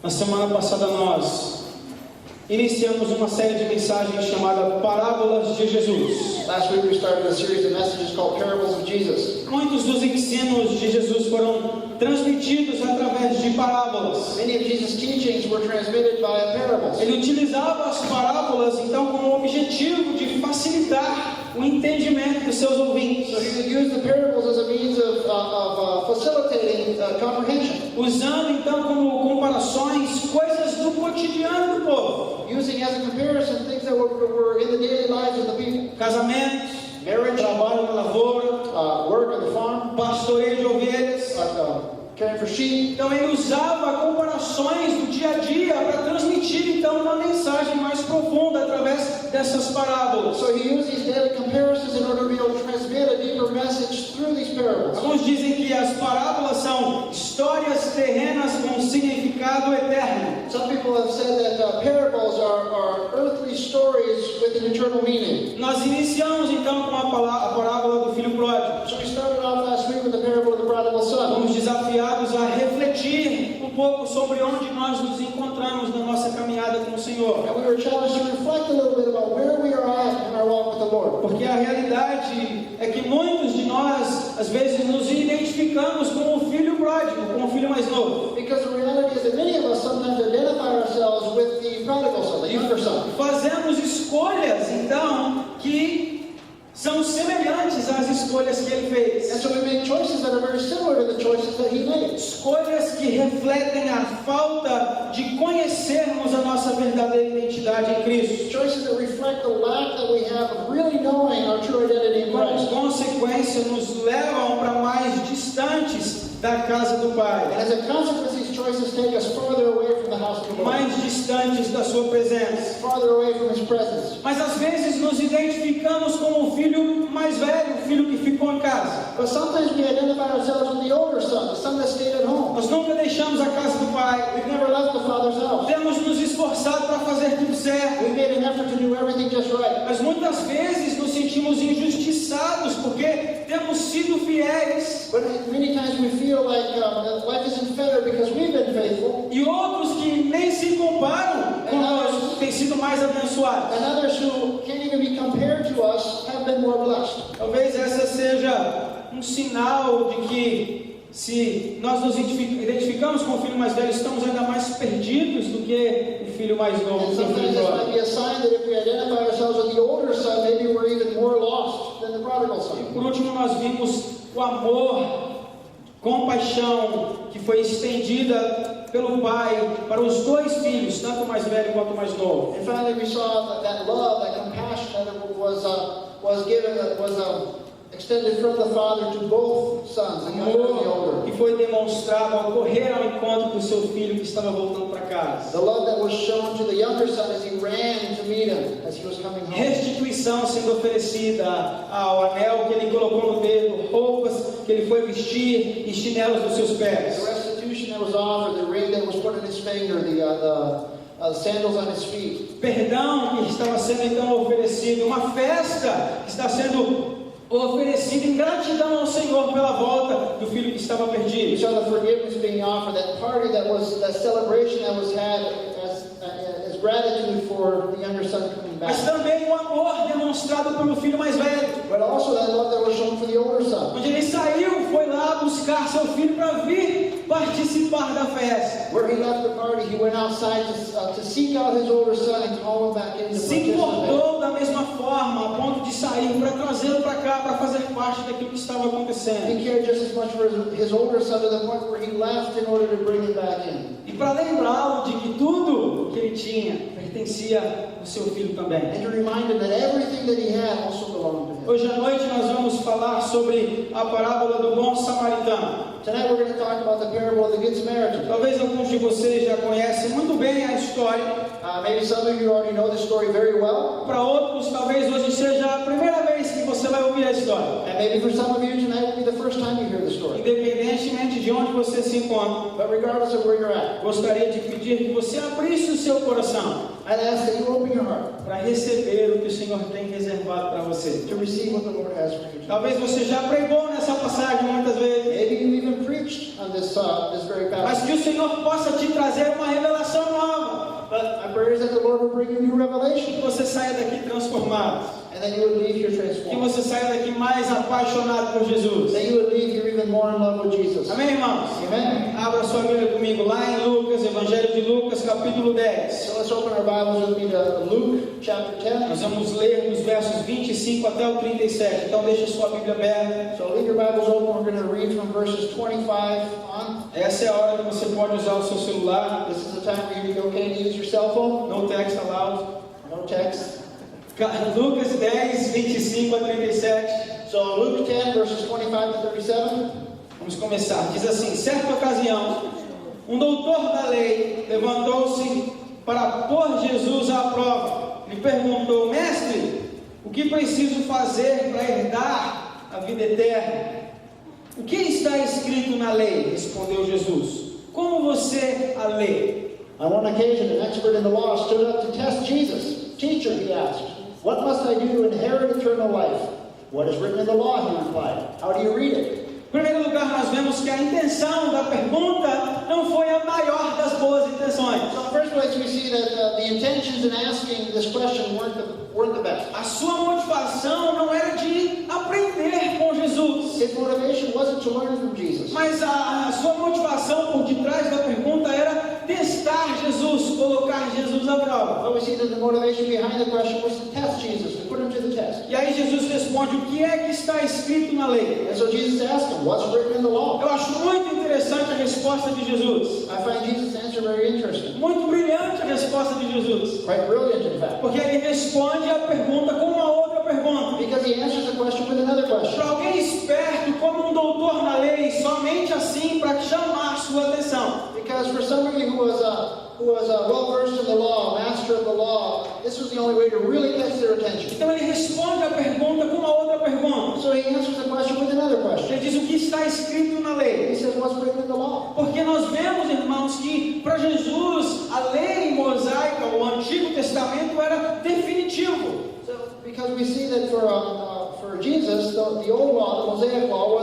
Na semana passada nós iniciamos uma série de mensagens chamada Parábolas de Jesus. Last week we started a series of messages called Parables of Jesus. Muitos dos ensinos de Jesus foram transmitidos através de parábolas. Many of Jesus' teachings were transmitted via parables. Ele utilizava as parábolas então como objetivo de facilitar o entendimento dos seus ouvintes, So he would use the parables as a means of facilitating comprehension, usando então como comparações coisas do cotidiano do povo. using as a comparison things that were in the daily lives of the people. Casamentos, Marriage, trabalho na lavoura, work on the farm, pastoreio de ovelhas. caring for sheep. Então ele usava comparações do dia a dia para transmitir então uma mensagem mais profunda através dessas parábolas. So he used these daily comparisons in order to be able to transmit a deeper message through these parables. Alguns dizem que as parábolas são histórias terrenas com significado eterno. Some people have said that parables are earthly stories with an eternal meaning. Nós iniciamos então com a parábola do filho pródigo. So we started off last week with the parable of the prodigal son. Fomos desafiados a refletir um pouco sobre onde nós nos encontramos na nossa caminhada com o Senhor. And we were challenged to reflect a little bit about where we are at in our walk with the Lord. Porque a realidade é que muitos de nós, às vezes, nos identificamos como o filho pródigo, como o filho mais novo. Because the reality is that many of us sometimes identify ourselves with the prodigal son, the younger son. Fazemos escolhas, então, que são semelhantes às escolhas que ele fez. And so we make choices that are very similar to the choices that he made. Escolhas que refletem a falta de conhecermos a nossa verdadeira identidade em Cristo. Choices that reflect the lack that we have of really knowing our true identity in Como Christ. consequência, nos levam para mais distantes da casa do Pai, And as a consequence, these choices take us farther away from the house of the Lord, mais distantes da sua presença. farther away from His presence. Mas às vezes nos identificamos como o filho mais velho, o filho que ficou em casa. But sometimes we identify ourselves with the older son, the son that stayed at home. Nós nunca deixamos a casa do Pai. We've never left the Father's house. Temos nos esforçado para fazer tudo certo. We made an effort to do everything just right. Mas muitas vezes nos sentimos injustiçados porque temos sido fiéis. But many times we feel like that life isn't fair because we've been faithful, E outros que nem se comparam com nós têm sido mais abençoados. and others who can't even be compared to us have been more blessed. Talvez essa seja um sinal de que se nós nos identificamos com o filho mais velho, estamos ainda mais perdidos do que o filho mais novo, And do que o sometimes filho this might pródigo. be a sign that if we identify ourselves with the older son, maybe we're even more lost than the prodigal son. Por último, nós vimos o amor, compaixão que foi estendida pelo pai para os dois filhos, tanto o mais velho quanto o mais novo. And finally, we saw that love, that compassion that was given, that was extended from the father to both sons, the younger and the Amor older. que foi demonstrado ao correr ao encontro do seu filho que estava voltando para casa. The love that was shown to the younger son as he ran to meet him as he was coming home. Restituição sendo oferecida ao anel que ele colocou no dedo, roupas que ele foi vestir e chinelos nos seus The pés. restitution that was offered, the ring that was put in his finger, the sandals on his feet. Perdão que estava sendo então oferecido, uma festa que está sendo oferecida em gratidão ao Senhor pela volta do filho que estava We perdido. saw the forgiveness being offered, that party that celebration that was had as gratitude for the younger son coming Mas back. também o amor demonstrado pelo filho mais velho, But also that love that was shown for the older son. onde ele saiu, foi lá buscar seu filho para vir participar da festa. Where he left the party, he went outside to seek out his older son and call him back in to Se participate. importou da mesma forma, a ponto de sair para trazê-lo para cá, para fazer parte daquilo que estava acontecendo. He cared just as much for his older son to the point where he left in order to bring him back in. E para lembrá-lo de que tudo que ele tinha pertencia ao seu filho também. And to remind him that everything that he had also belonged to him. Hoje à noite nós vamos falar sobre a parábola do bom samaritano. Tonight we're going to talk about the parable of the Good Samaritan. Talvez alguns de vocês já conhecem muito bem a história. Maybe some of you already know the story very well. Para outros, talvez hoje seja a primeira vez que você vai ouvir a história. And maybe for some of you tonight will be the first time you hear the story. Independentemente de onde você se encontra, But regardless of where you're at, gostaria de pedir que você abrisse o seu coração I'd ask that you open your heart para receber o que o Senhor tem reservado para você. to receive what the Lord has for you tonight. Talvez você já pregou nessa passagem muitas vezes. Maybe you even preached on this very mas passage. que o Senhor possa te trazer uma revelação nova. But my prayer is that the Lord will bring you new Que revelation, você saia daqui transformado. and that you would leave here Que transformed. você saia daqui mais apaixonado por Jesus. That you would leave here even more in love with Jesus. Amém, irmãos? Amen. Abra sua Bíblia comigo lá em Lucas, Evangelho de Lucas, capítulo 10. So let's open our Bibles with me to Luke chapter 10. Nós vamos ler dos versos 25 até o 37. Então deixa sua Bíblia aberta. So leave your Bibles open. We're going to read from verses 25 on. Essa é a hora que você pode usar o seu celular. This is the time for you to be okay to use your cell phone. No text aloud. No text. Lucas 10, 25 a 37. So Luke 10 verses 25 to 37. Vamos começar. Diz assim: certa ocasião, um doutor da lei levantou-se para pôr Jesus à prova. Lhe perguntou: mestre, o que preciso fazer para herdar a vida eterna? O que está escrito na lei? Respondeu Jesus. Como você a lê? On one occasion, an expert in the law stood up to test Jesus. Teacher, he asked, what must I do to inherit eternal life? What is written in the law, he replied. How do you read it? Em primeiro lugar, nós vemos que a intenção da pergunta não foi a maior das boas intenções. So in the first place, we see that the intentions in asking this question weren't the best. A sua motivação não era de aprender com Jesus, His motivation wasn't to learn from Jesus. mas a sua motivação por detrás da pergunta era testar Jesus, colocar Jesus à prova. But we see that the motivation behind the question was to test Jesus, to put him to the test. E aí Jesus responde: o que é que está escrito na lei? And so Jesus asked him, what's written in the law? Eu acho muito interessante a resposta de Jesus. I find Jesus' answer very interesting. Muito brilhante a resposta de Jesus. Quite brilliant, in fact. Porque ele responde a pergunta com uma outra pergunta. Because he answers the question with another question. Para alguém esperto, como um doutor na lei, somente assim para chamar sua atenção. Because for somebody who was well versed in the law, master of the law, this was the only way to really catch their attention. Então ele responde a pergunta com uma outra pergunta. So he answers the question with another question. Ele diz o que está escrito na He lei. says, what's written in the law? Porque nós vemos, irmãos, que para Jesus a lei mosaica, o Antigo Testamento, era definitivo. So because we see that for Jesus, the old law, the Mosaic law,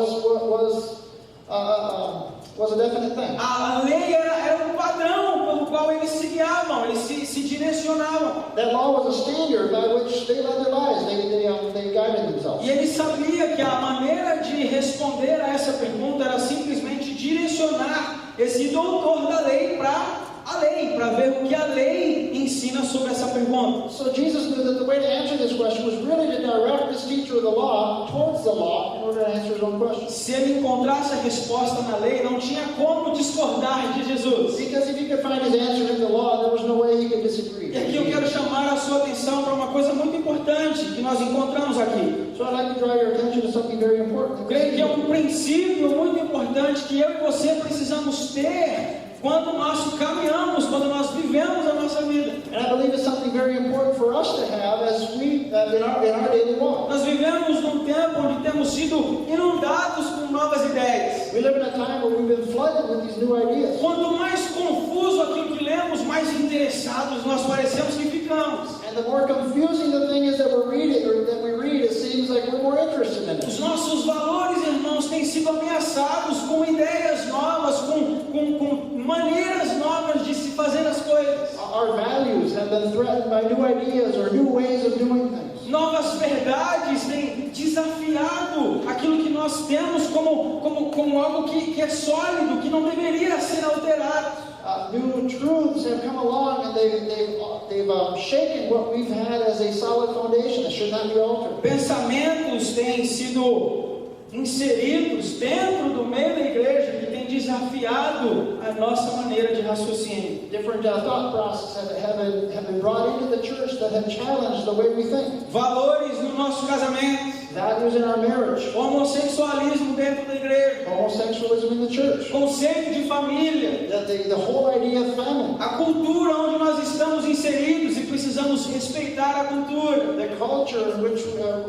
was a definite thing. A lei era um padrão pelo qual eles se guiavam, eles se direcionavam. That law was a standard by which they led their lives. They guided themselves. E ele sabia que a maneira de responder a essa pergunta era simplesmente direcionar esse doutor da lei para a lei, para ver o que a lei ensina sobre essa pergunta. So Jesus knew that the way to answer this question was really to direct this teacher of the law towards the law in order to answer his own question. Se ele encontrasse a resposta na lei, não tinha como discordar de Jesus. Because if he could find his answer in the law, there was no way he could disagree. E aqui eu quero chamar a sua atenção para uma coisa muito importante que nós encontramos aqui. So I'd like to draw your attention to something very important. Eu creio que é um princípio muito importante que eu e você precisamos ter quando nós caminhamos, quando nós vivemos a nossa vida. And I believe it's something very important for us to have as we in our daily walk. Nós vivemos num tempo onde temos sido inundados com novas ideias. We live in a time where we've been flooded with these new ideas. Quanto mais confuso aquilo que lemos, mais interessados nós parecemos que ficamos. And the more confusing the thing is that we read, it seems like we're more interested in Os it. nossos valores, irmãos, têm sido ameaçados com ideias novas, com maneiras novas de se fazer as coisas. Our values have been threatened by new ideas or new ways of doing things. Novas verdades têm desafiado aquilo que nós temos como algo que é sólido, que não deveria ser alterado. New truths have come along and they've shaken what we've had as a solid foundation that should not be altered. Pensamentos têm sido inseridos dentro do meio da igreja que tem desafiado a nossa maneira de raciocínio. Different thought processes have been brought into the church that have challenged the way we think. Valores no nosso casamento, Values in our marriage, homossexualismo dentro da igreja, homosexualism in the church, conceito de família, the whole idea of family, a cultura onde nós estamos inseridos e precisamos respeitar a cultura, the culture in which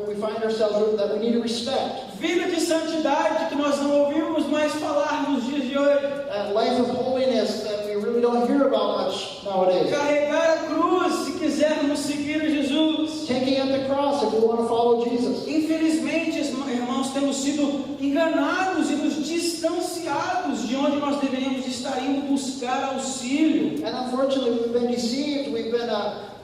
we find ourselves that we need to respect, vida de santidade que nós não ouvimos mais falar nos dias de hoje, life of holiness that we really don't hear about much nowadays. carregar a cruz se quisermos seguir a Jesus. Taking up the cross if we want to follow Jesus. Infelizmente, irmãos, temos sido enganados enganados e nos distanciados de onde nós deveríamos estar indo buscar auxílio. And unfortunately, we've been deceived. We've been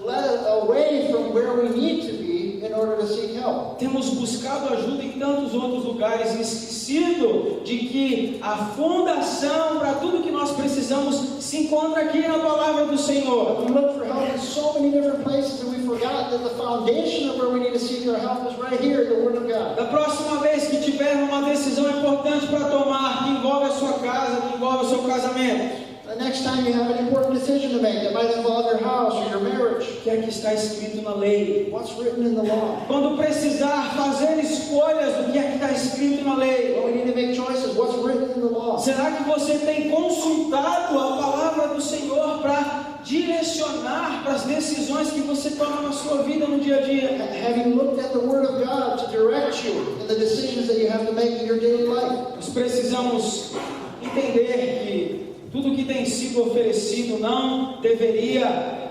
led away from where we need to be in order to seek help. Temos buscado ajuda em tantos outros lugares e esquecido de que a fundação para tudo que nós precisamos se encontra aqui na palavra do Senhor. We look for help in so many different places, and we forgot that the foundation of where we need to seek our help is right here in the Word of God. Da próxima vez que tiver uma decisão importante para tomar, que envolve a sua casa, que envolve o seu casamento, The next time you have an important decision to make that might involve your house or your marriage, o que é que está escrito na lei? what's written in the law? Quando precisar fazer escolhas, o que é que está escrito na lei? When we need to make choices, what's written in the law? Será que você tem consultado a palavra do Senhor para direcionar para as decisões que você toma na sua vida no dia a dia? Have you looked at the Word of God to direct you in the decisions that you have to make in your daily life? Nós precisamos entender que tudo que tem sido oferecido não deveria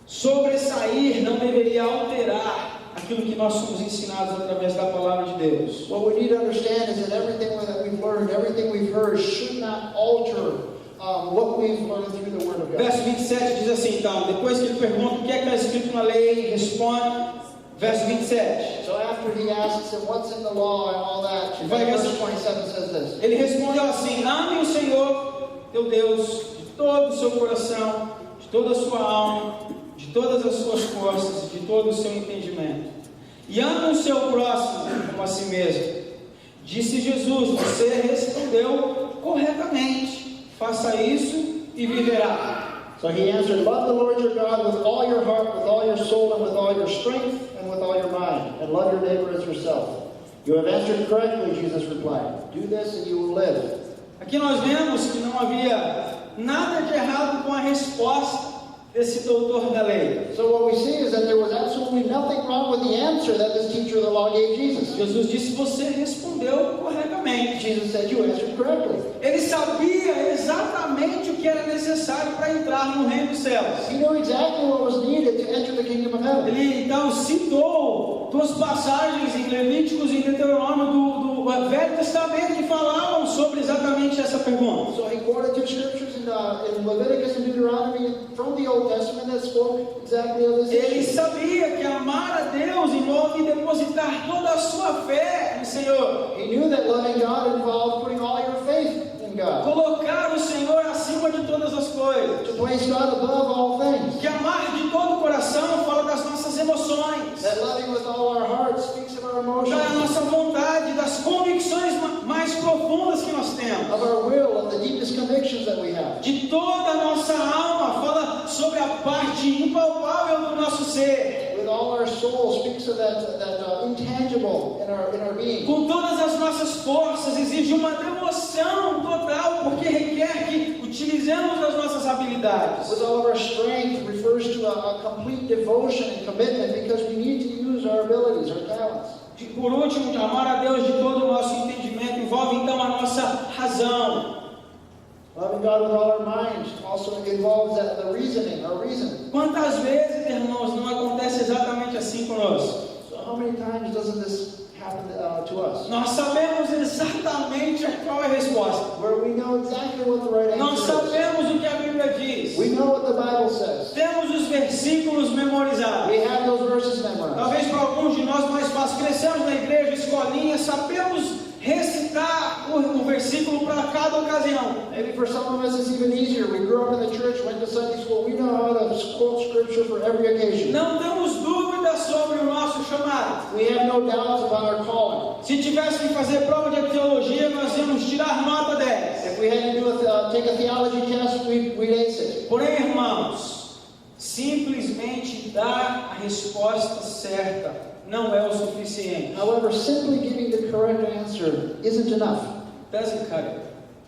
sobressair, não deveria alterar aquilo que nós somos ensinados através da palavra de Deus. What we need to understand is that everything that we've learned, everything we've heard, should not alter what we've learned through the Word of God. Verso 27 diz assim, então, depois que ele pergunta o que é que está escrito na lei, ele responde, verso 27. So after he asks him what's in the law and all that, verse 27 says this. Ele respondeu assim: ame o Senhor teu Deus de todo o seu coração, de toda a sua alma, de todas as suas forças e de todo o seu entendimento. E ame o seu próximo como a si mesmo. Disse Jesus: você respondeu corretamente. Faça isso e viverá. So he answered, love the Lord your God with all your heart, with all your soul, and with all your strength, and with all your mind, and love your neighbor as yourself. You have answered correctly, Jesus replied. Do this and you will live. Aqui nós vemos que não havia nada de errado com a resposta desse doutor da lei. So what we see is that there was absolutely nothing wrong with the answer that this teacher of the law gave Jesus. Jesus disse: você respondeu corretamente. Jesus said, you answered correctly. Ele sabia exatamente o que era necessário para entrar no reino dos céus. He knew exactly what was needed to enter the kingdom of heaven. Ele então citou duas passagens em Levíticos e Deuteronômio do Velho Testamento que falavam sobre exatamente essa pergunta. So he quoted two scriptures in Leviticus and Deuteronomy from the Old Testament that spoke exactly of this Ele issue. sabia que amar a Deus envolve depositar toda a sua fé no Senhor. He knew that loving God involved putting all your faith in God. Colocar o Senhor acima de todas as coisas. To place God above all things. Que amar de todo o coração fala das nossas emoções. That loving with all our heart speaks of our emotions. Da nossa vontade, das convicções mais profundas que nós temos. Of our will and the deepest convictions that we have. De toda a nossa alma, fala sobre a parte impalpável do nosso ser. With all our soul speaks of that intangible in our being. Com todas as nossas forças, exige uma devoção total, porque requer que utilizemos as nossas habilidades. With all of our strength refers to a complete devotion and commitment because we need to use our abilities, our talents. Por último, amar a Deus de todo o nosso entendimento envolve então a nossa razão. Loving God with all our mind also involves the reasoning, our reason. Quantas vezes, irmãos, não acontece exatamente assim conosco? So how many times doesn't this happen to us? Nós sabemos exatamente qual é a resposta. Where we know exactly what the right Nós answer is. sabemos o que a Bíblia diz. We know what the Bible says. Temos os versículos memorizados. We have those verses memorized. Talvez para alguns de nós mais fácil. Crescemos na igreja, escolinha, sabemos recitar o versículo para cada ocasião. Maybe for some of us it's even easier. We grew up in the church, went to Sunday school. We know how to quote scripture for every occasion. Não temos dúvidas sobre o nosso chamado. We have no doubts about our calling. Se tivesse que fazer prova de teologia, nós íamos tirar nota 10. If we had to take a theology test, we'd ace it. Porém, irmãos, simplesmente dar a resposta certa não é o suficiente. However, simply giving the correct answer isn't enough. Doesn't cut it.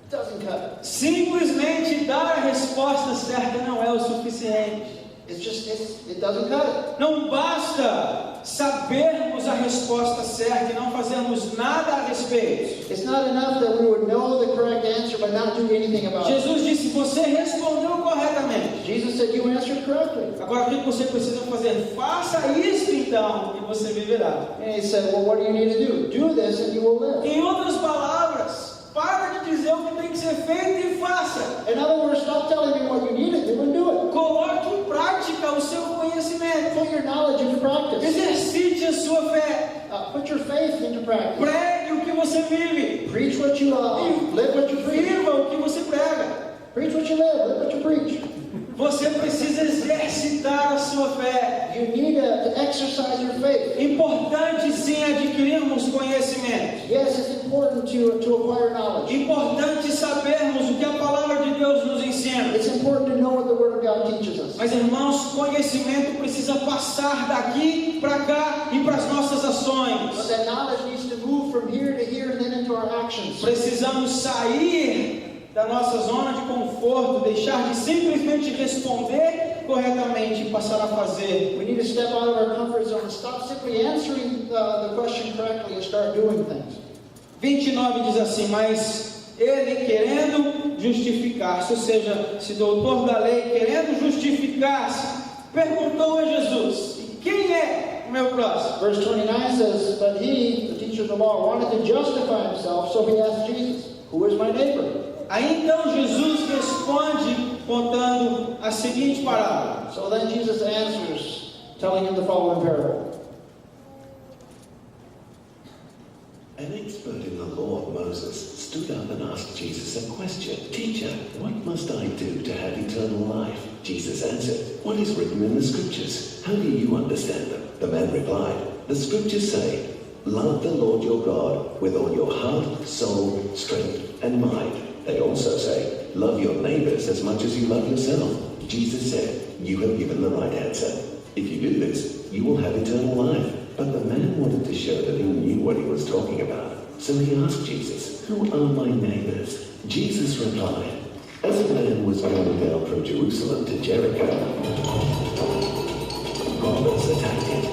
It doesn't cut it. Simplesmente dar a resposta certa não é o suficiente. It doesn't cut it. Não basta sabermos a resposta certa e não fazermos nada a respeito. It's not enough that we would know the correct answer but not do anything about it. Jesus disse: você respondeu corretamente. Jesus said you answered correctly. Agora o que você precisa fazer? Faça isso então e você viverá. And he said, well, what do you need to do? Do this and you will live. Em outras palavras, para de dizer o que tem que ser feito e faça. In other words, stop telling me what you need to do and do it. Coloque em prática o seu conhecimento. Put your knowledge into practice. Exercite a sua fé. Put your faith into practice. Pregue o que você vive. Preach what you live what you preach. Viva o que você prega. Preach what you live what you preach. Você precisa exercitar a sua fé. You need to exercise your faith. Importante sim adquirirmos conhecimento. Yes, it's important to acquire knowledge. Importante sabermos o que a palavra de Deus nos ensina. It's important to know what the Word of God teaches us. Mas irmãos, conhecimento precisa passar daqui para cá e para as nossas But ações. that knowledge needs to move from here to here and then into our actions. Precisamos sair da nossa zona de conforto, deixar de simplesmente responder corretamente e passar a fazer. We need to step out of our comfort zone and stop simply answering the question correctly and start doing things. 29 diz assim: mas ele querendo justificar-se, ou seja, esse doutor da lei querendo justificar-se, perguntou a Jesus: e quem é o meu próximo? Verse 29 says, but he, the teacher of the law, wanted to justify himself, so he asked Jesus, who is my neighbor? Aí então Jesus responde contando a seguinte parábola. So then Jesus answers, telling him the following parable. An expert in the law of Moses stood up and asked Jesus a question. Teacher, what must I do to have eternal life? Jesus answered, what is written in the scriptures? How do you understand them? The man replied, the scriptures say, love the Lord your God with all your heart, soul, strength, and mind. They also say, love your neighbors as much as you love yourself. Jesus said, you have given the right answer. If you do this, you will have eternal life. But the man wanted to show that he knew what he was talking about. So he asked Jesus, who are my neighbors? Jesus replied, as a man was going down from Jerusalem to Jericho, robbers attacked him.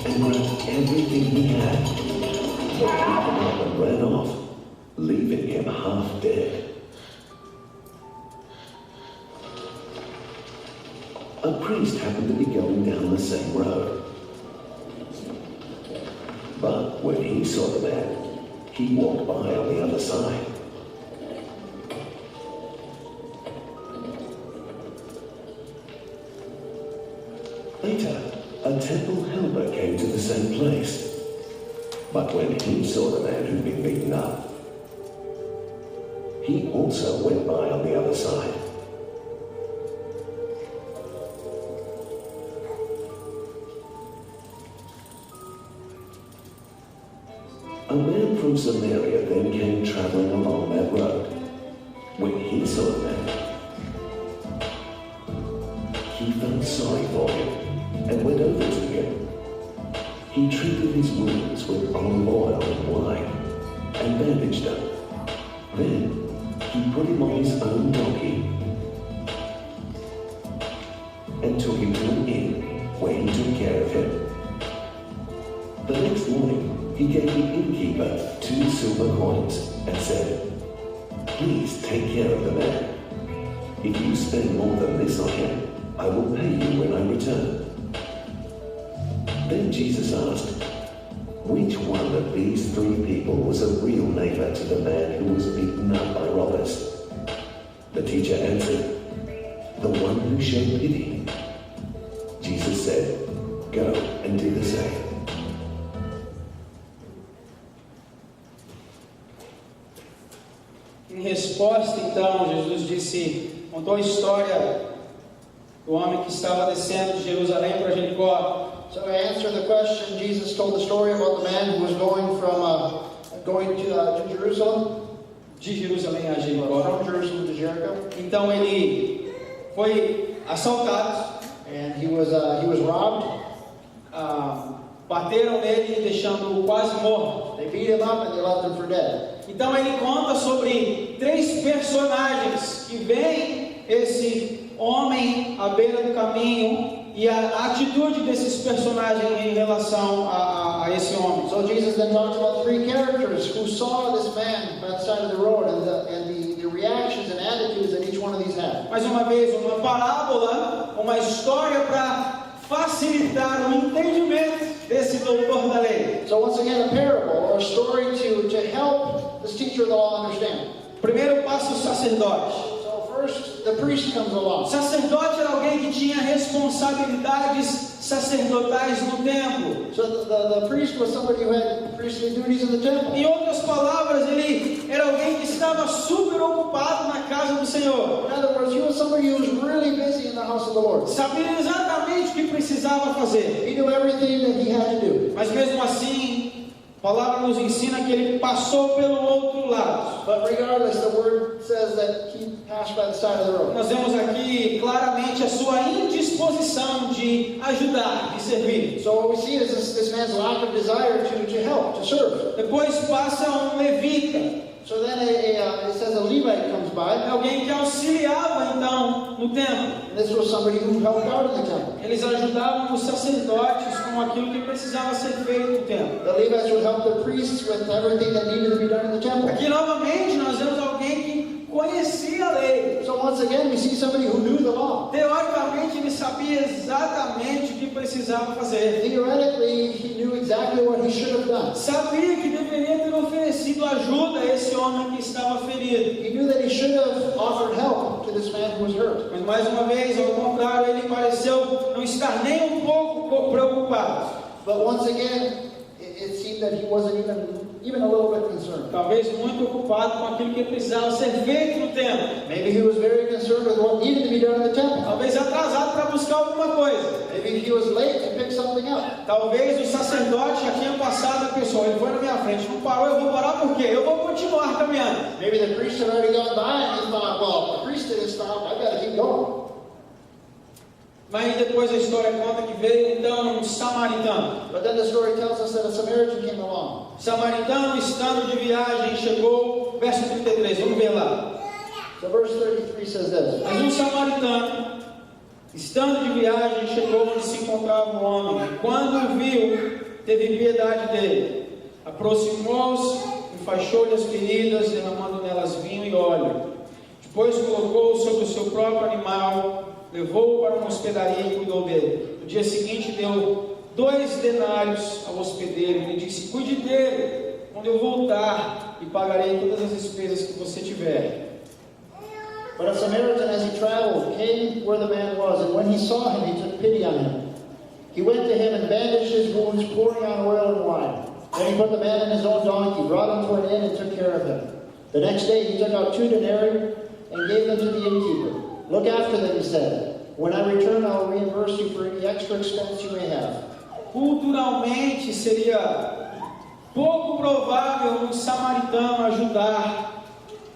And grabbed everything he had, picked him up and ran off, leaving him half dead. A priest happened to be going down the same road. But when he saw the man, he walked by on the other side. Later, a temple helper came to the same place. But when he saw the man who'd been beaten up, he also went by on the other side. A man from Samaria then came traveling along that road. When he saw the man, he felt sorry for him and went over to him. He treated his wounds with olive oil and wine and bandaged them. Then he put him on his own donkey and took him to an inn where he took care of him. The next morning, he gave the innkeeper 2 silver coins and said, please take care of the man. If you spend more than this on him, I will pay you when I return. Then Jesus asked, which one of these 3 people was a real neighbor to the man who was beaten up by robbers? The teacher answered, the one who showed pity. Jesus said, go and do the same. Em resposta, então, Jesus disse, contou a história do homem que estava descendo de Jerusalém para Jericó. So to answer the question, Jesus told the story about the man who was going to Jerusalem. De Jerusalém a Jericó. From Jerusalem to Jericho. Então ele foi assaltado. And he was robbed. Bateram nele, deixando-o quase morto. They beat him up and they left him for dead. Então ele conta sobre 3 personagens que veem esse homem à beira do caminho e a atitude desses personagens em relação a esse homem. So Jesus then talks about three characters who saw this man by the side of the road and the reactions and attitudes that each one of these had. Mais uma vez, uma parábola, uma história para facilitar o entendimento desse doutor da lei. So once again, a parable or a story to help this teacher of the law understand. Primeiro passa o sacerdote. So first, the priest comes O along. sacerdote era alguém que tinha responsabilidades sacerdotais no templo. So the priest was somebody who had priestly duties in the temple. Em outras palavras, ele era alguém que estava super ocupado na casa do Senhor. In other words, he was somebody who was really busy in the house of the Lord. Sabia exatamente o que precisava fazer. He knew everything that he had to do. Mas mesmo assim, a palavra nos ensina que ele passou pelo outro lado. But regardless, the word says that he passed by the side of the road. Nós vemos aqui claramente a sua indisposição de ajudar, de servir. So what we see is this man's lack of desire to help, to serve. Depois passa um levita, So then it says a Levite comes by. alguém que auxiliava então no templo. And this was somebody who helped out in the temple. Eles ajudavam os sacerdotes com aquilo que precisava ser feito no templo. The Levites would help the priests with everything that needed to be done in the temple. Aqui novamente nós vemos alguém que conhecia a lei. So once again, we see somebody who knew the law. Teoricamente ele sabia exatamente o que precisava fazer. Theoretically, he knew exactly what he should have done. Sabia que deveria ter oferecido ajuda a esse homem que estava ferido. He knew that he should have offered help to this man who was hurt. Mas mais uma vez, ao contrário, ele pareceu não estar nem um pouco preocupado. But once again, it seemed that he wasn't even a little bit concerned. Talvez muito ocupado com aquilo que precisava ser feito no templo. Maybe he was very concerned with what needed to be done in the temple. Talvez atrasado para buscar alguma coisa. Maybe he was late to pick something up. Talvez o sacerdote já tinha passado a pessoa. Ele foi na minha frente, não parou, eu vou parar por quê? Eu vou continuar caminhando. Maybe the priest had already gone by and he thought, well, the priest didn't stop, I've got to keep going. Mas depois a história conta que veio então um samaritano. But then the story tells us that a Samaritan came along. Samaritano, estando de viagem, chegou, verso 33, vamos ver lá. So verse 33 says this. Mas um samaritano, estando de viagem, chegou onde se encontrava o homem. Quando o viu, teve piedade dele. Aproximou-se, enfaixou-lhe as feridas, derramando nelas vinho e óleo. Depois colocou-o sobre o seu próprio animal, levou-o para uma hospedaria e cuidou dele. No dia seguinte deu 2 denários ao hospedeiro e lhe disse: cuide dele, quando eu voltar, e pagarei todas as despesas que você tiver. But a Samaritan, as he traveled, came where the man was, and when he saw him, he took pity on him. He went to him and bandaged his wounds, pouring on oil and wine. Then he put the man in his own donkey, brought him to an inn, and took care of him. The next day he took out 2 denarii and gave them to the innkeeper. Look after them, he said. When I return, I will reimburse you for any extra expense you may have. Culturalmente seria pouco provável um samaritano ajudar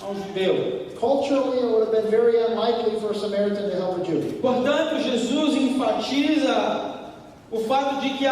a um judeu. Culturally, it would have been very unlikely for a Samaritan to help a Jew. Portanto, Jesus enfatiza o fato de que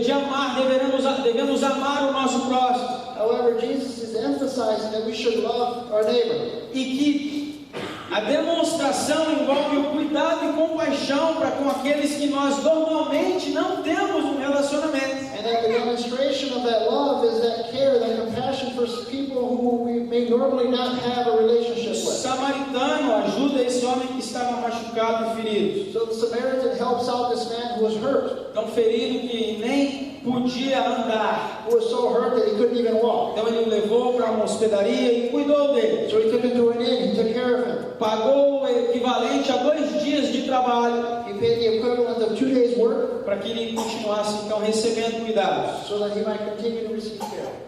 de amar, devemos amar o nosso próximo. However, Jesus is emphasizing that we should love our neighbor. E que a demonstração envolve o cuidado e compaixão para com aqueles que nós normalmente não temos um relacionamento. And that the demonstration of that love is that care, that compassion for people who we may normally not have a relationship O with. samaritano ajuda esse homem que estava machucado e ferido. So the Samaritan helps out this man who was hurt, Tão ferido que nem podia andar. who was so hurt that he couldn't even walk. Então ele o levou para uma hospedaria e cuidou dele. So he took him to an inn, he took care of him. Pagou o equivalente a 2 dias de trabalho He paid the equivalent of 2 days' work para que ele continuasse então recebendo cuidados. so that he might continue to receive care.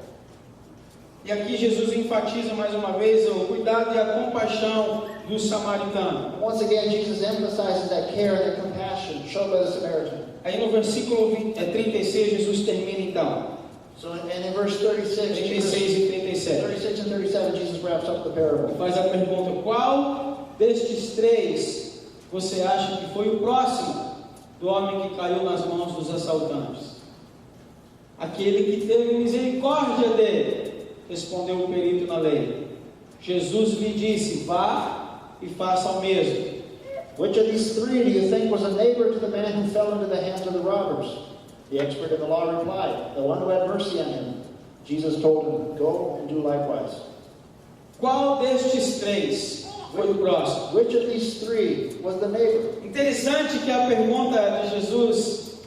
E aqui Jesus enfatiza mais uma vez o cuidado e a compaixão do samaritano. Once again, Jesus emphasizes that care and that compassion shown by the Samaritan. Aí no versículo 36 Jesus termina então. So, and in verse 36, 36 e 37. 36 and 37, Jesus wraps up the parable. Faz a pergunta: qual destes 3 você acha que foi o próximo do homem que caiu nas mãos dos assaltantes? Aquele que teve misericórdia dele, respondeu o perito na lei. Jesus lhe disse: vá e faça o mesmo. Which of these three do you think was a neighbor to the man who fell into the hands of the robbers? The expert in the law replied, the one who had mercy on him. Jesus told him, go and do likewise. Qual destes três foi o próximo? Which of these three was the neighbor? Interessante que a pergunta de Jesus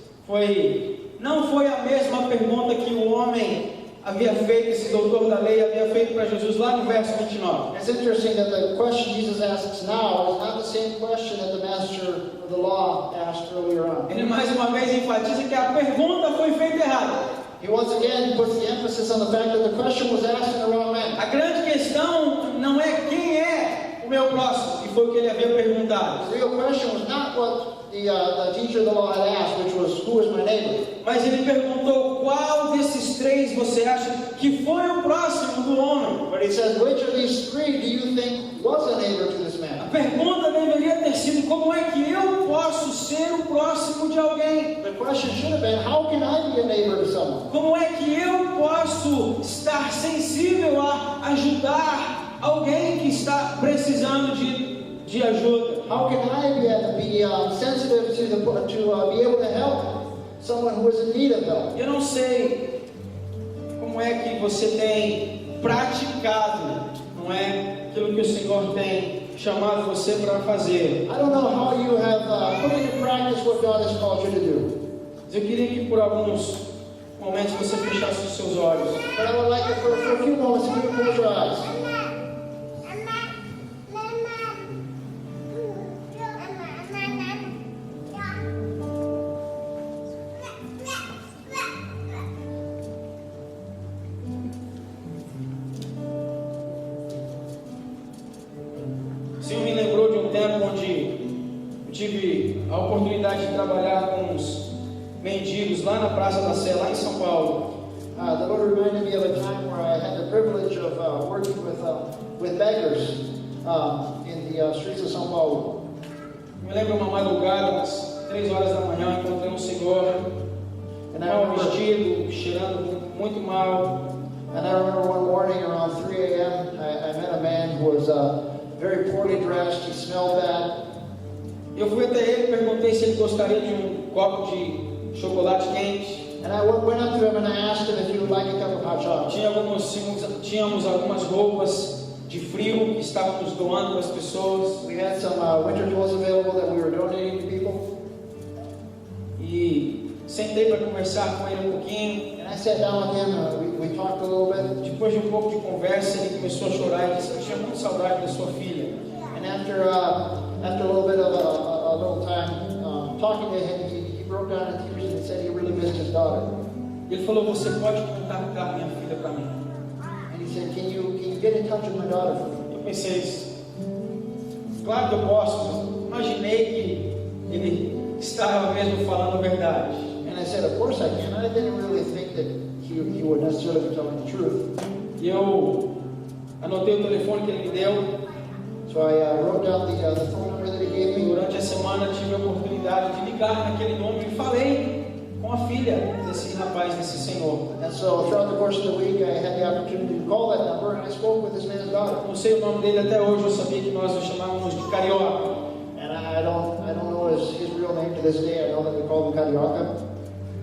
não foi a mesma pergunta que o homem havia feito, esse doutor da lei havia feito para Jesus lá no verso 29. It's interesting that the question Jesus asks now is not the same question that the master of the law asked earlier on. Ele mais uma vez enfatiza que a pergunta foi feita errada. He once again puts the emphasis on the fact that the question was asked in the wrong man. A grande questão não é quem é o meu próximo, que foi o que ele havia perguntado. The real question was not what the teacher of the law had asked, which was, who is my neighbor? Mas ele perguntou qual desses três você acha que foi o próximo do homem. But he says, which of these three do you think was a neighbor to this A man? pergunta deveria ter sido como é que eu posso ser o próximo de alguém? The question should have been, how can I be a neighbor to someone? Como é que eu posso estar sensível a ajudar alguém que está precisando de ajuda? How can I be sensitive to be able to help someone who is in need of help? Eu não sei como é que você tem praticado, não é, aquilo que o Senhor tem chamado você para fazer. I don't know how you have put into practice what God has called you to do. Mas eu queria que por alguns momentos você fechasse os seus olhos. But I would like you for a few moments to close your eyes. O Senhor me lembrou de um tempo onde eu tive a oportunidade de trabalhar com uns mendigos lá na Praça da Sé, lá em São Paulo. The Lord reminded me of a time where I had the privilege of working with beggars in the streets of São Paulo. Me lembro uma madrugada, às 3 horas da manhã, encontrei um senhor mal vestido, cheirando muito mal. And I remember one morning around 3 a.m. I met a man who was very poorly dressed. He smelled bad. Eu fui até ele e perguntei se ele gostaria de um copo de chocolate quente. And I went up to him and I asked him if he would like a cup of hot chocolate. Tínhamos algumas roupas de frio que estávamos doando para as pessoas. We had some winter clothes available that we were donating to people. E sentei para conversar com ele um pouquinho. And I sat down with him. We talked a little bit. Depois de um pouco de conversa, ele começou a chorar e disse que tinha muita saudade da sua filha. And after a little bit of a little time talking to him, he broke down in tears and said he really missed his daughter. Ele falou: você pode contactar minha filha para mim? And he said, can you get in touch with my daughter for me? Eu pensei, claro que eu posso. Imaginei que ele estava mesmo falando a verdade. And I said, of course I can. I didn't really think that he would necessarily be telling the truth. E eu anotei o telefone que ele me deu. So I wrote down the phone number that he gave me. Durante a semana tive a oportunidade de ligar naquele número e falei com a filha desse rapaz, desse senhor. And so throughout the course of the week, I had the opportunity to call that number, and I spoke with this man's daughter. Não sei o nome dele até hoje, eu sabia que nós o chamávamos de Carioca. And I don't know his real name to this day. I know that we call him Carioca.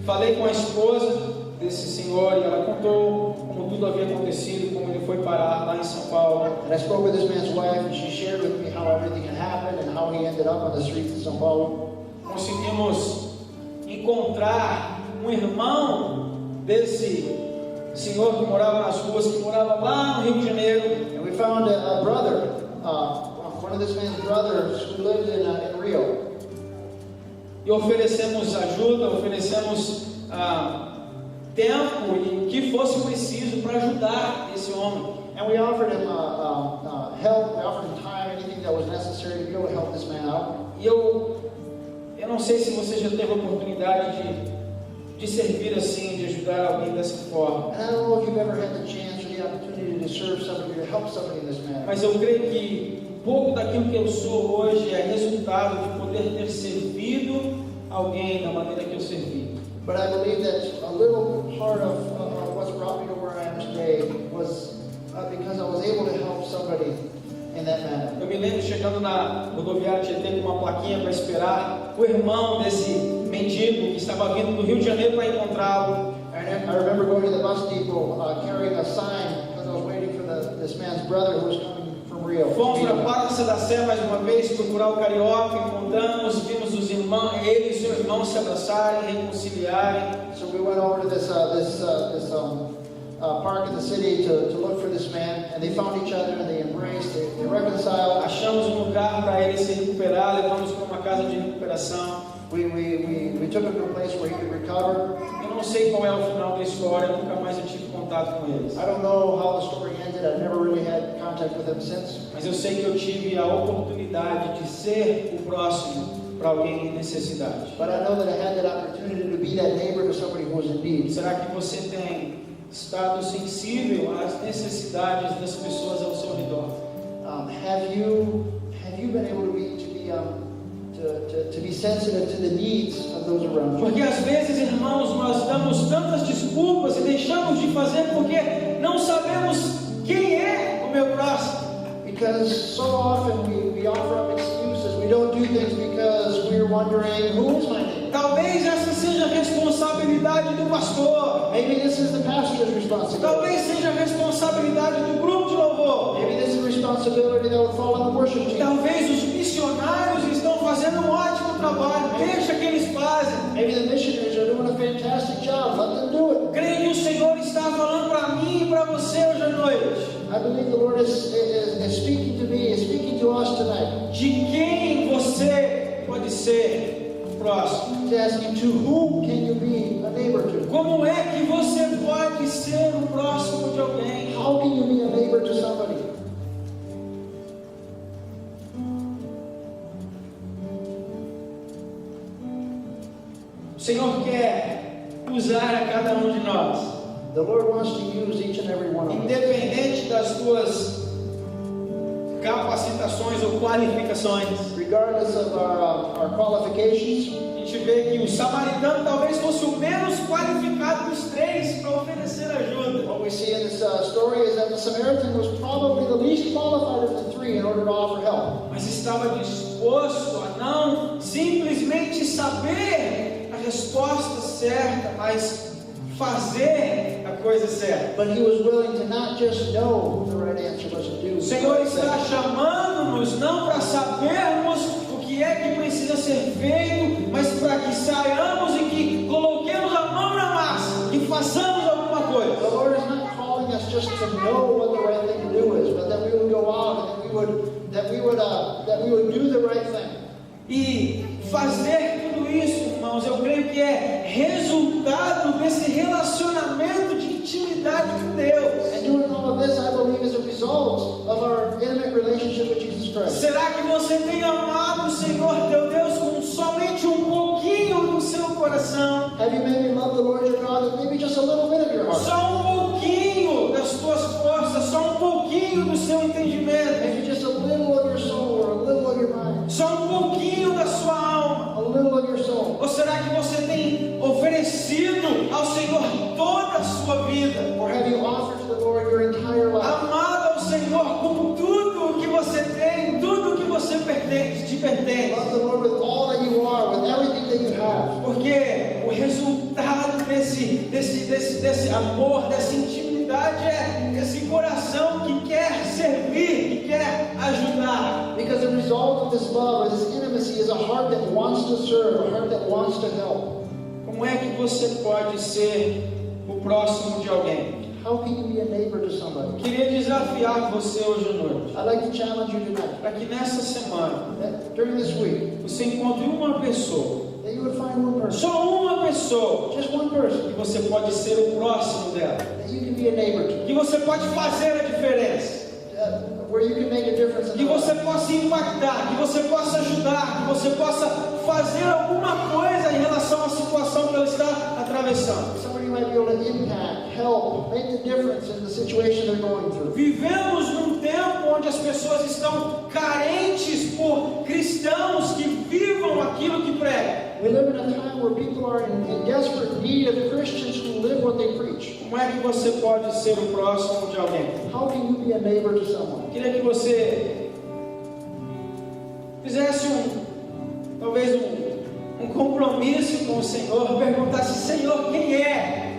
Falei com a esposa desse senhor e ela contou como tudo havia acontecido, como ele foi parar lá em São Paulo. And I spoke with this man's wife, and she shared with me how everything had happened and how he ended up on the streets of São Paulo. Conseguimos encontrar um irmão desse senhor que morava nas ruas, que morava lá no Rio de Janeiro. And we found a brother, one of this man's brothers who lived in Rio. E oferecemos ajuda, oferecemos tempo e o que fosse preciso para ajudar esse homem. And we offered him help, we offered him time, anything that was necessary to be able to help this man out. E eu não sei se você já teve a oportunidade de servir assim, de ajudar alguém dessa forma. And I don't know if you've ever had the chance or the opportunity to serve somebody, to help somebody in this manner. Mas eu creio que um pouco daquilo que eu sou hoje é resultado de poder ter servido alguém da maneira que eu servi. But I believe that a little part of what's brought me to where I am today was because I was able to help somebody in in that manner. Eu me lembro chegando na rodoviária Tietê com uma plaquinha para esperar o irmão desse mendigo que estava vindo do Rio de Janeiro para encontrá-lo. I remember going to the bus depot carrying a sign because I was waiting for this man's brother who was coming from Rio. Fomos para a Praça da Sé mais uma vez procurar o carioca, encontramos, vimos os irmãos, ele e seu irmão se abraçarem, reconciliarem. So we went over to this park in the city to look for this man, and they found each other and they embraced, they reconciled. Achamos um lugar para ele se recuperar, levamos para uma casa de recuperação. We took him to a place where he could recover. Eu não sei qual é o final da história, nunca mais eu tive contato com eles. I don't know how the story ended. I've never really had contact with him since. Mas eu sei que eu tive a oportunidade de ser o próximo para alguém em necessidade. But I know that I had that opportunity to be that neighbor to somebody who was in need. Será que você tem estado sensível às necessidades das pessoas ao seu redor? Have you been able to be sensitive to the needs of those around you? Porque às vezes, irmãos, nós damos tantas desculpas e deixamos de fazer porque não sabemos quem é o meu próximo. Because so often we offer up excuses. We don't do things because we're wondering, who is my neighbor? Talvez essa seja a responsabilidade do pastor. Maybe this is the pastor's responsibility. Talvez seja a responsabilidade do grupo de louvor. Maybe this is a responsibility that would fall on the worship team. Talvez os missionários estão fazendo um ótimo trabalho. Deixa que eles fazem. Maybe the missionaries are doing a fantastic job. Let them do it. Creio que o Senhor está falando para mim e para você hoje à noite. I believe the Lord is speaking to me, is speaking to us tonight. De quem você pode ser o próximo? He's asking, to whom can you be a neighbor to? Como é que você pode ser o próximo de alguém? How can you be a neighbor to somebody? O Senhor quer usar a cada um de nós. The Lord wants to use each and every one of us. Independente das tuas capacitações ou qualificações. Regardless of our qualifications, A gente vê que o samaritano talvez fosse o menos qualificado dos três para oferecer ajuda. what we see in this story is that the Samaritan was probably the least qualified of the three in order to offer help. Mas estava disposto a não simplesmente saber a resposta certa, mas fazer a coisa certa. But he was willing to not just know the right answer, but to do O the Senhor right está thing. chamando-nos não para sabermos o que é que precisa ser feito, mas para que saiamos e que coloquemos a mão na massa, que façamos alguma The coisa. Lord is not calling us just to know what the right thing to do is, but that we would go out and that we would do the right thing. E fazer tudo isso, irmãos, eu creio que é resultado desse relacionamento de intimidade com Deus. And doing all of this, I believe, is a result of our intimate relationship with Jesus Christ. Será que você tem amado o Senhor teu Deus com somente um pouquinho do seu coração? Have you maybe loved the Lord your God with maybe just a little bit of your heart? Só um pouquinho das tuas forças, só um pouquinho do seu entendimento, Maybe just a little of your soul or a little of your mind, só um pouquinho da sua alma. a little of your soul. Ou será que você tem oferecido ao Senhor toda a sua vida? Or have you offered to the Lord your entire life? Amado ao Senhor com tudo o que você tem, tudo o que você te pertence. Love the Lord with all that you are, with everything that you have. Porque o resultado desse amor, dessa intimidade é esse coração que quer servir, que quer ajudar. Because the result of this love or this intimacy is a heart that wants to serve, a heart that wants to help. Como é que você pode ser o próximo de alguém? How can you be a neighbor to somebody? Queria desafiar você hoje à noite, I'd like to challenge you tonight para que nessa semana that during this week você encontre uma pessoa, that you would find one person, só uma pessoa, just one person, que você pode ser o próximo dela, that you can be a neighbor to, que você pode fazer a diferença, where you can make a difference in que their você life. possa impactar, que você possa ajudar, que você possa fazer alguma coisa em relação à situação que ela está atravessando. Somebody might be able to impact, help, make the difference in the situation they're going through. Vivemos num tempo onde as pessoas estão carentes por cristãos que vivam aquilo que pregam. We live in a time where people are in desperate need of Christians who live what they preach. Como é que você pode ser o próximo de alguém? How can you be a neighbor to someone? Queria que você fizesse talvez um compromisso com o Senhor, perguntasse: Senhor, quem é?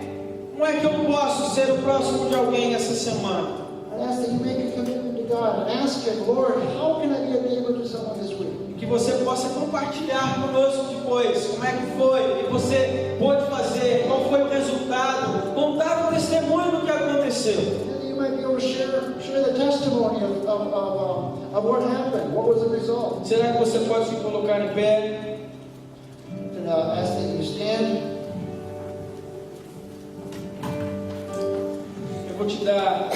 Como é que eu posso ser o próximo de alguém essa semana? I ask that you make a commitment to God and ask Him, Lord, how can I be a neighbor to someone this week? E que você possa compartilhar conosco depois como é que foi, o que você pôde fazer, qual foi o resultado, contar o testemunho do que aconteceu. And you might be able to share the testimony of what happened, what was the result. Será que você pode se colocar em pé? And ask that you stand. Eu vou te dar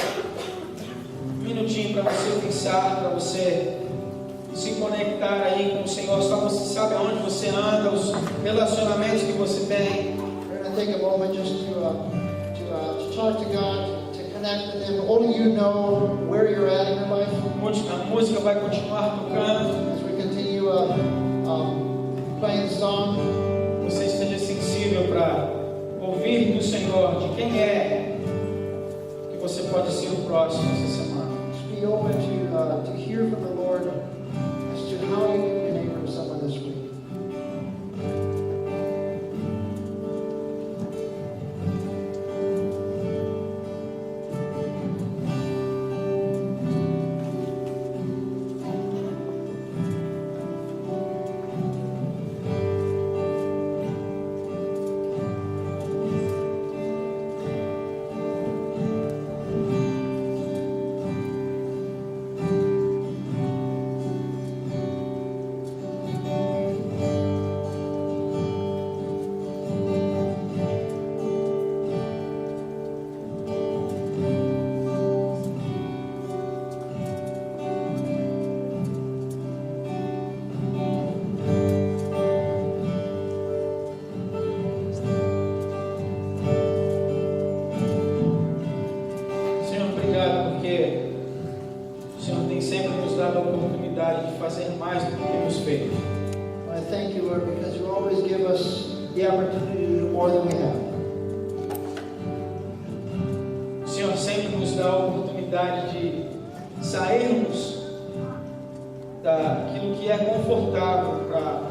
um minutinho para você pensar, para você se conectar aí com o Senhor. Só você sabe aonde você anda, os relacionamentos que você tem. We're going to take a moment just to talk to God, to connect with Him. Only you know where you're at in your life. A música vai continuar tocando. As we continue playing the song, Você esteja sensível para ouvir do Senhor de quem é que você pode ser o próximo essa semana. just be open to hear from the Lord as to how you can be a neighbor to someone this week. Fazer mais do que temos feito. I thank you, Lord, because you always give us the opportunity to do more than we have. O Senhor sempre nos dá a oportunidade de sairmos daquilo que é confortável para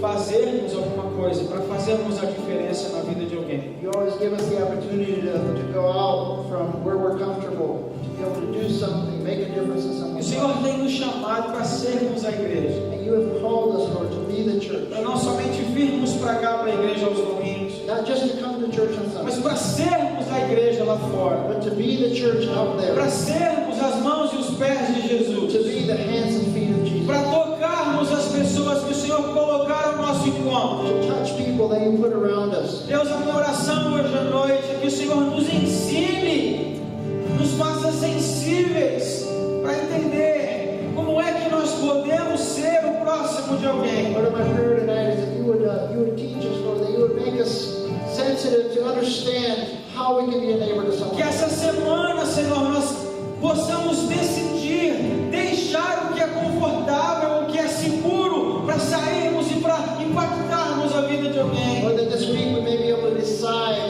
fazermos alguma coisa, para fazermos a diferença na vida de alguém. You always give us the opportunity to go out from where we're comfortable, to be able to do something, make a difference in O someone's Senhor life. tem nos chamado para sermos a igreja. And you have called us, Lord, to be the church. Para não somente virmos para cá, para a igreja aos domingos, Not just to come to church on mas Sunday, para sermos a igreja lá fora. but to be the church out there. Para sermos as mãos e os pés de To Jesus. be the hands and feet of Jesus. Para tocarmos as pessoas que o Senhor colocar ao nosso encontro. To touch people that you put around us. Deus, a minha oração hoje à noite é que o Senhor nos ensine, nos faça sensíveis para entender como é que nós podemos ser o próximo de alguém. Lord, my prayer tonight is that you would teach us, Lord, that you would make us sensitive to understand how we can be a neighbor to someone. Que essa semana, Senhor, nós possamos decidir deixar o que é confortável, o que é seguro, para sairmos e para impactarmos a vida de alguém. Lord, that this week we may be able to decide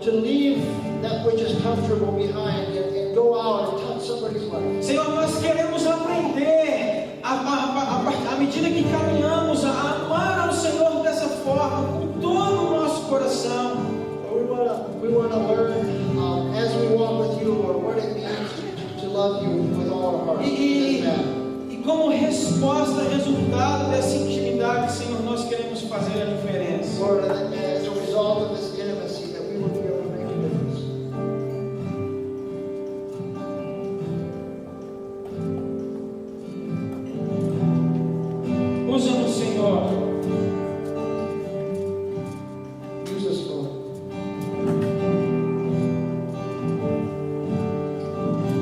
to leave that which is comfortable behind and go out and touch somebody's life. Senhor, nós queremos aprender, à medida que caminhamos, a amar ao Senhor dessa forma, com todo o nosso coração. We want to learn as we walk with you, Lord, what it means to love you with all our heart. E como resposta, resultado dessa intimidade, Senhor, nós queremos fazer a diferença. Lord, and as a result of this intimacy, that we would be able to make a difference. Usa-nos, Senhor. Use us, Lord.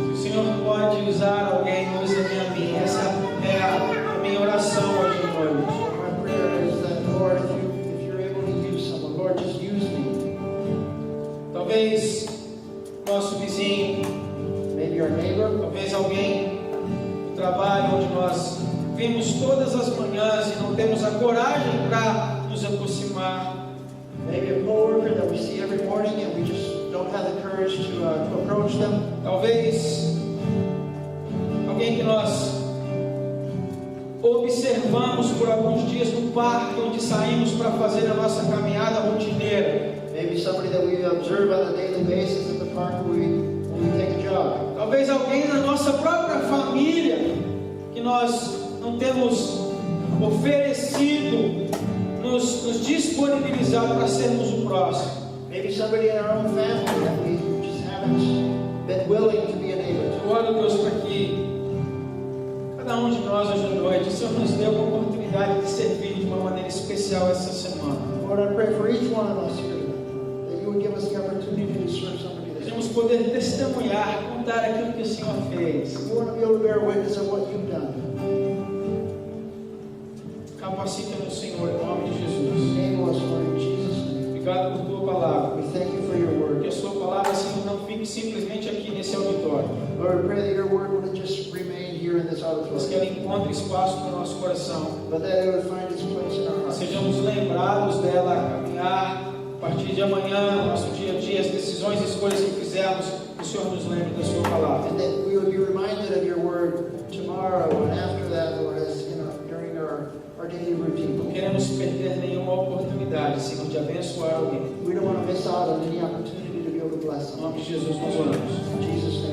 Se o Senhor pode usar alguém, usa-me a mim. Essa é a minha oração hoje à noite. My prayer is that, Lord, if you're able to use someone, Lord, just use me. Talvez nosso vizinho, Maybe our neighbor, talvez alguém do trabalho onde nós vimos todas as manhãs e não temos a coragem para nos aproximar. maybe a coworker that we see every morning and we just don't have the courage to approach them. Talvez alguém que nós observamos observamos por alguns dias no parque onde saímos para fazer a nossa caminhada rotineira. Maybe somebody that we observe on a daily basis at the park when we take a jog. Talvez alguém na nossa própria família que nós não temos oferecido, nos disponibilizado para sermos o próximo. Maybe somebody in our own family that we just haven't been willing to be a neighbor to. Eu oro, Deus, para que cada um de nós hoje à noite, o Senhor nos dê a oportunidade de servir de uma maneira especial essa semana. Lord, I pray for each one of us here that you would give us the opportunity to serve somebody this Queremos week. poder testemunhar, contar aquilo que o Senhor fez. We want to be able to bear witness of what you've done. Capacita-nos, Senhor, em nome de Jesus. Enable us, Lord, in Jesus' name. Obrigado por tua palavra. We thank you for your word. Que a sua palavra, Senhor, não fique simplesmente aqui nesse auditório, Lord, we pray that your word would just remain here in this mas que ela auditorium, encontre espaço no nosso coração. but that it would find its place in our Que hearts. sejamos lembrados dela a caminhar a partir de amanhã, no nosso dia a dia, as decisões e escolhas que fizermos, que o Senhor nos lembre da sua palavra. And that we would be reminded of your word tomorrow and after that, Lord, as during our daily routine. Não queremos perder nenhuma oportunidade, Senhor, de abençoar alguém. We don't want to miss out on any opportunity to be able to bless Em them. nome de Jesus nós oramos. In Jesus' name.